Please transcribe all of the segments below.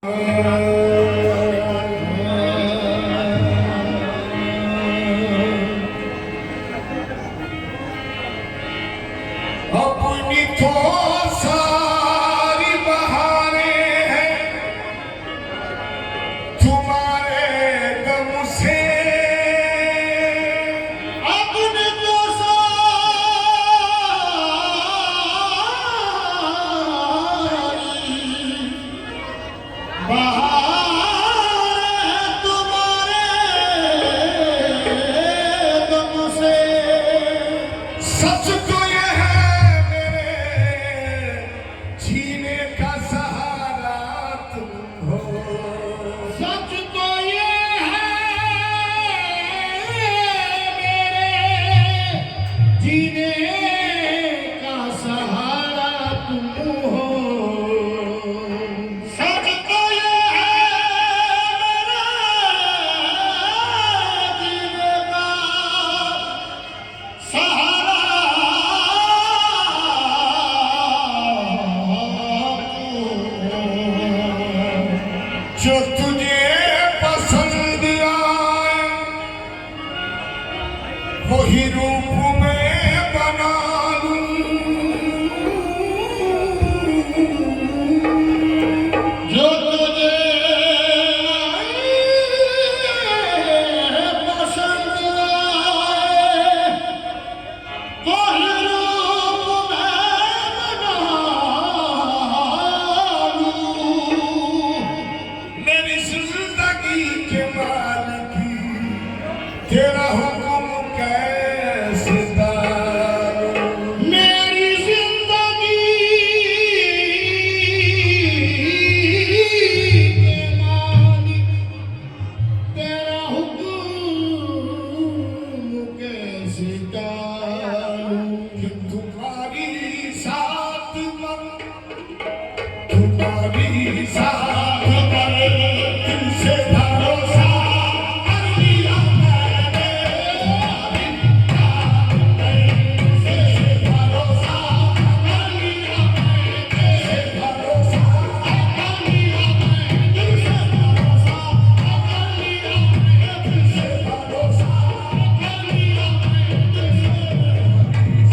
अपनी तो सारी बहारें हैं तुम्हारे दम से, अपनी तो सारी बहारें तुम्हारे दम से। सच तो ये है जीने का सहारा तुम हो, सच तो ये है मेरे जीने का सहारा तुम हो, सच तो ये है मेरे जीने का सहारा। जो तुझे पसंद आए वही रूप में बना लूं, जो तुझे पसंद आए वही रूप में बना लूं। मेरी जिंदगी के मालिक तेरा हुक्म कैसे डालूं, मेरी जिंदगी के मालिक तेरा हुक्म कैसे डालूं। कि तुम्हारी साथ मन, तुम्हारी साथ मन, तुमसे भरोसा कर लिया मैंने, तुमसे भरोसा कर लिया मैंने, भरोसा कर लिया मैंने, तुमसे भरोसा कर लिया मैंने, तुमसे भरोसा कर लिया मैंने,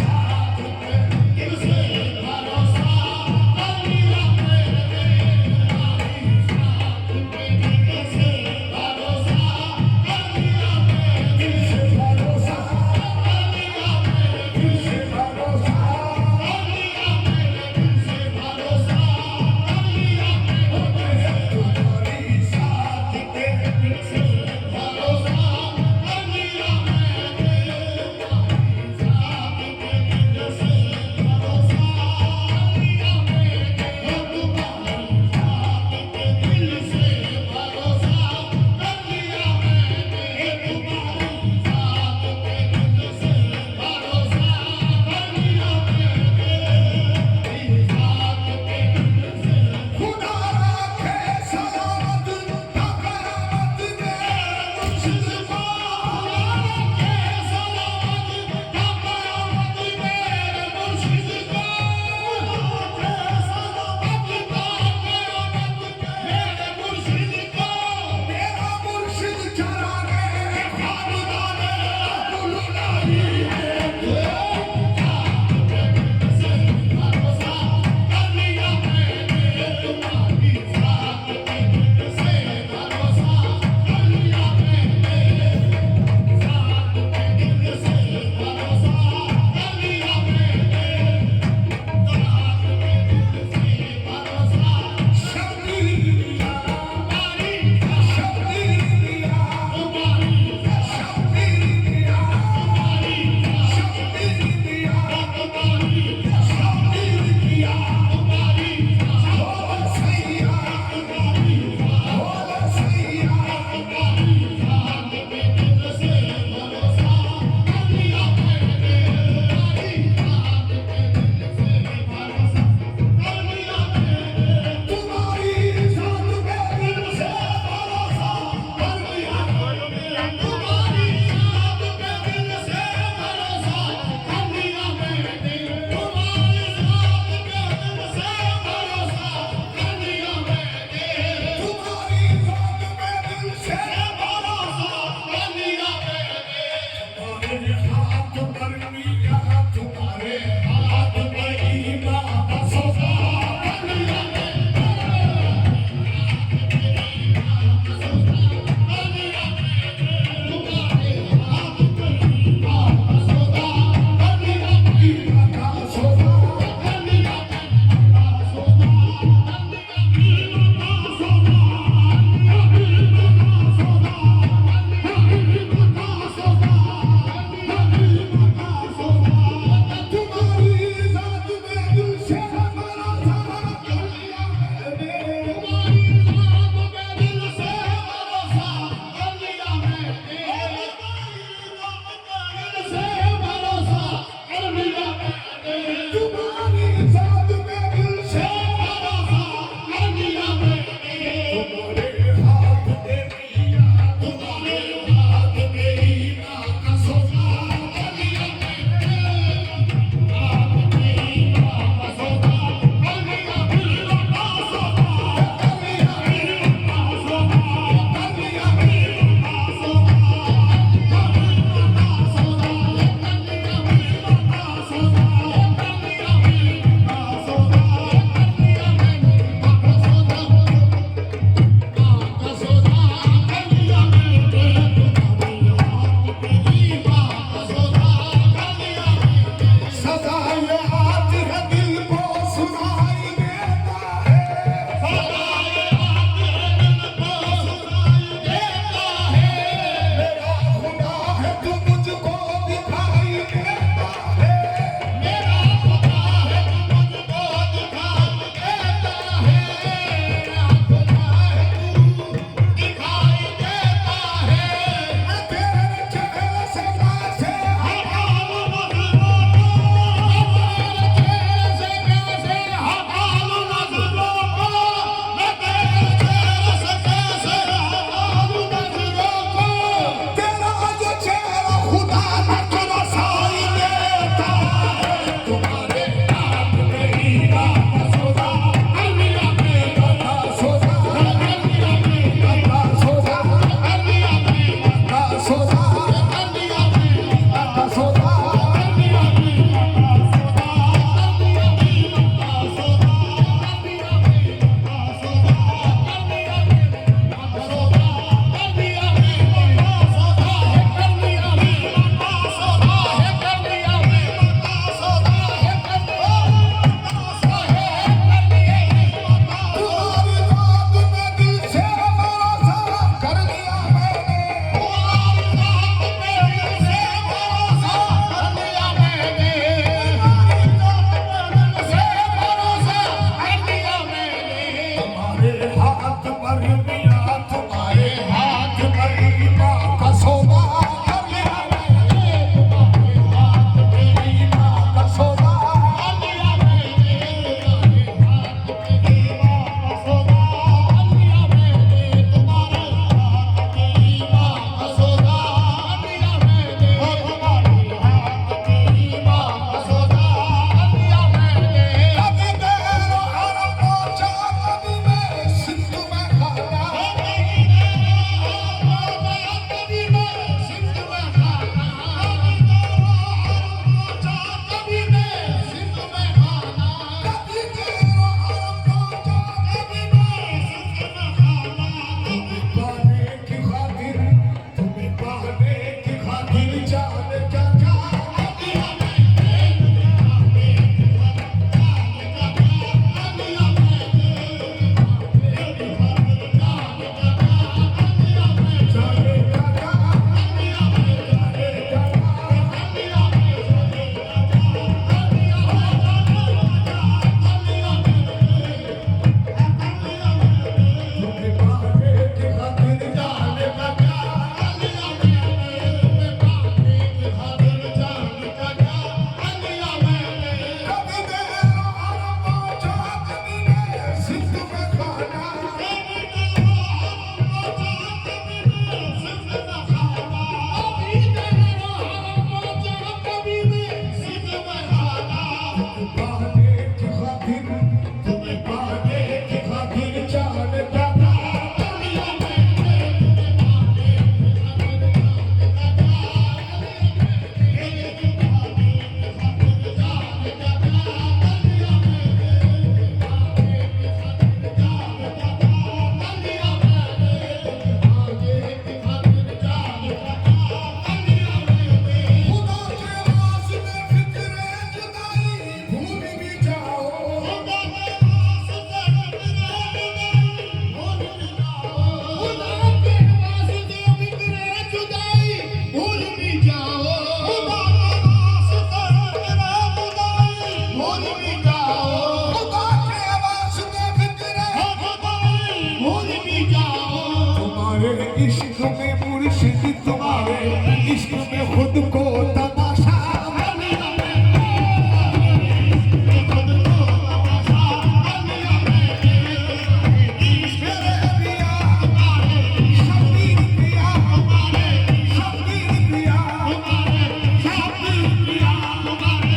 साथ में तुमसे भरोसा कर लिया मैंने। भी जाओ। तुम्हारे इश्क में मुर्शिद, तुम्हारे इश्क में खुद को तमाशा अलिया में खुद को तमाशा, अलिया में मेरे पिया तुम्हारे शबीर पिया तुम्हारे शबीर पिया तुम्हारे शबीर पिया तुम्हारे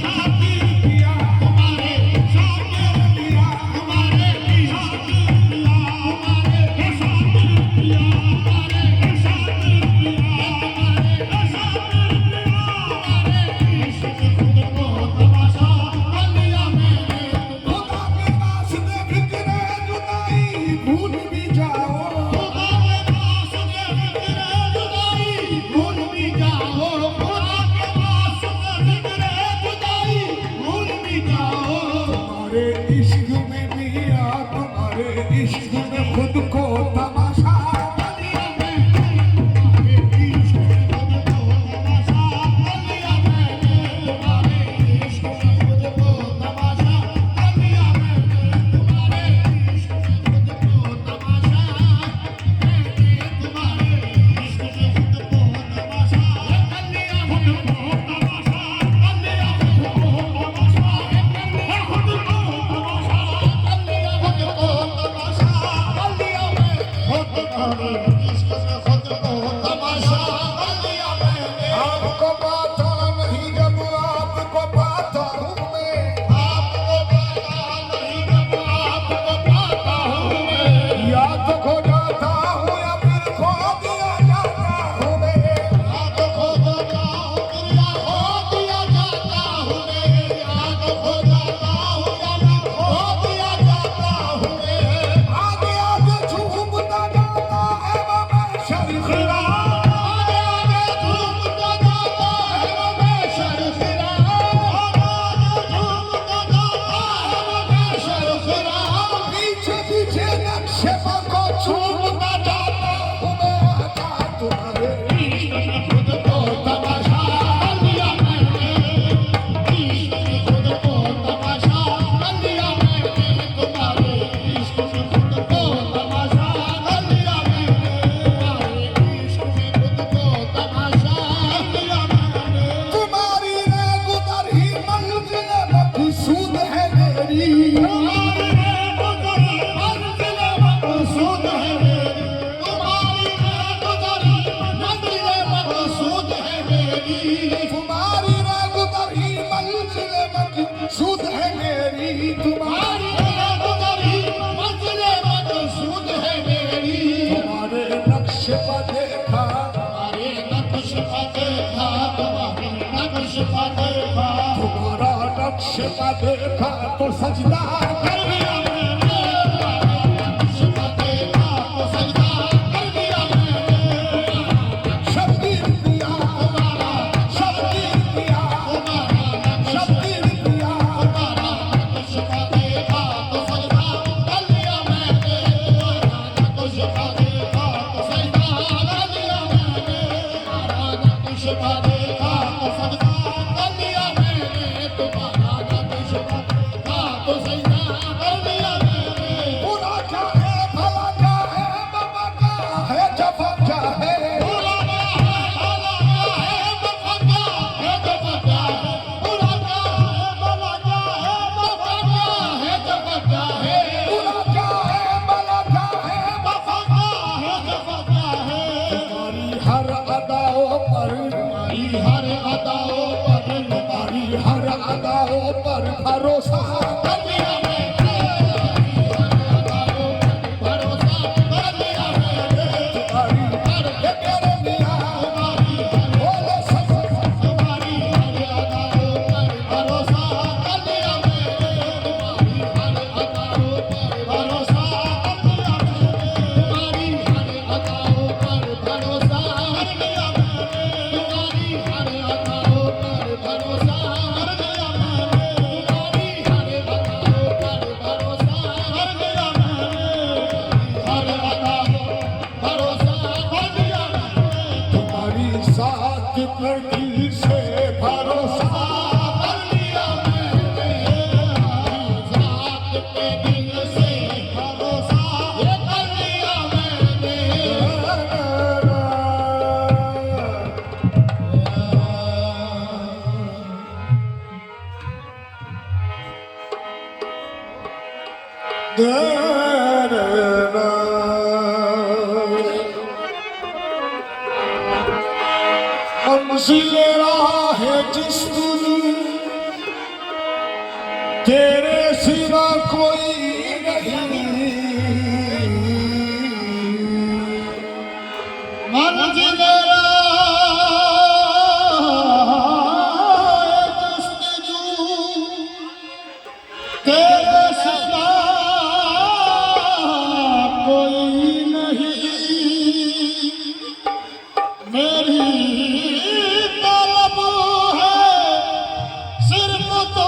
शबीर पिया तुम्हारे शबीर पिया तुम्हारे शबीर पिया तुम्हारे शबीर पिया तुम्हारे शबीर पिया तुम्हारे इश्क खुद को तमाशा, अलिया में खुदा के वास्ते फिक्रे जुदाई भूल भी जाओ। खुदा के वास्ते फिक्रे जुदाई भूल भी जाओ। खुदा के वास्ते फिक्रे जुदाई भूल भी जाओ। तुम्हारे इश्क में पिया, तुम्हारे इश्क में खुद को तमाशा अलिया में तुम्हारे इश्क खुद को तमाशा, अलिया में तुम्हारे इश्क खुद को तमाशा, अलिया में तुम्हारे इश्क खुद को तमाशा, तुम्हारे इश्क खुद को तमाशा, अलिया खुद को तमाशा, अलिया खुद को तमाशा, अलिया खुद को तमाशा, अलिया खुद को तमाशा, अलिया में तुम्हारे इश्क खुद को तमाशा, अलिया में आपको पाता नहीं जब आपको पाता हूँ मैं, आपको पाता नहीं जब आपको पाता हूँ मैं, या तो खो जाता हूँ या फिर खो दिया जाता हूँ मैं। याद खो जाता हूँ फिर या खो दिया जाता हूँ मैं, याद खो जाता हूँ या मैं खो दिया जाता हूँ मैं। आगे आगे झूमता जाता है वो मैं शर्फिरा, आगे आगे झूमता जाता है वो मैं शर्फिरा, आगे झूमता जाता है वो मैं शर्फिरा, पीछे पीछे नक्शे को झूमता जाता हूँ मैं आता तुम्हारे। खुद को तमाशा, अलिया मैंने इश्क खुद को तमाशा, अलिया मैंने तुम्हारे इश्क खुद को तमाशा, अलिया मैंने तुम्हारे इश्क खुद को तमाशा, अलिया मैंने तुम्हारी रे गुजर ही मंजिल मकसूद है मेरी, तुम्हारी रे गुजरी मंजिल मकसूद है मेरी, तुम्हारी रे गुजरी मंजिल मकसूद है मेरी, तुम्हारी रे गुजर ही मंजिल मकसूद है मेरी, तुम्हारी रे गुजरी मंजिल मकसूद है मेरी। तुम्हारे नक्शे पर देखा, तुम्हारे नक्श पर देखा, तुम्हारे नक्श पर देखा, तुम्हारा नक्शे पर देखा तो सजदा कर दिया मैंने, तुम्हारे नक्श पर देखा तो सजदा कर दिया मैंने, शबीर पिया तुम्हारा शबीर पिया तुम्हारा नक्श शबीर पिया तुम्हारा नक्श पर देखा तो सजदा कर दिया मैंने, तुम्हारा नक्श पर देखा तो सजदा कर दिया मैंने, तुम्हारा नक्श पर देखा तो सजदा कर दिया मैंने, तुम्हारा नक्श पर देखा तो सजदा कर दिया मैंने। बुरा क्या है भला क्या है बाबा क्या है जफा क्या है, बुरा क्या है भला क्या है वफा क्या है जफा क्या है, बुरा क्या है भला क्या है वफा क्या है जफा क्या है, बुरा क्या है भला क्या है वफा क्या है जफा क्या है। तुम्हारी हर अदाओं पर, तुम्हारी हर अदाओं पर, तुम्हारी हर अदाओं पर भरोसा कर दिया मैंने, तुम्हारी हर अदाओं पर भरोसा कर दिया मैंने, तुम्हारी हर ये मेरे मियां तुम्हारी हर बोले सब तुम्हारी हर अदाओं पर भरोसा कर दिया मैंने, तुम्हारी हर अदाओं पर भरोसा कर दिया मैंने, तुम्हारी हर अदाओं पर भरोसा कर दिया मैंने, तुम्हारी हर अदाओं पर भरोसा कर दिया मैंने, तुम्हारी हर अदाओं पर मंजिल राह जिस्तजू तेरे सिवा कोई नहीं। मंजिल तेरे सिवा कोई नहीं। मेरी तलब है सिर्फ तू।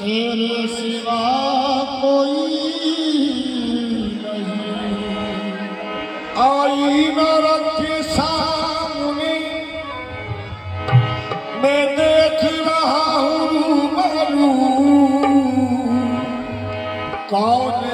तेरे सिवा कोई नहीं। आईना रखे सामने मैं देख रहा हूँ रूबरू कौन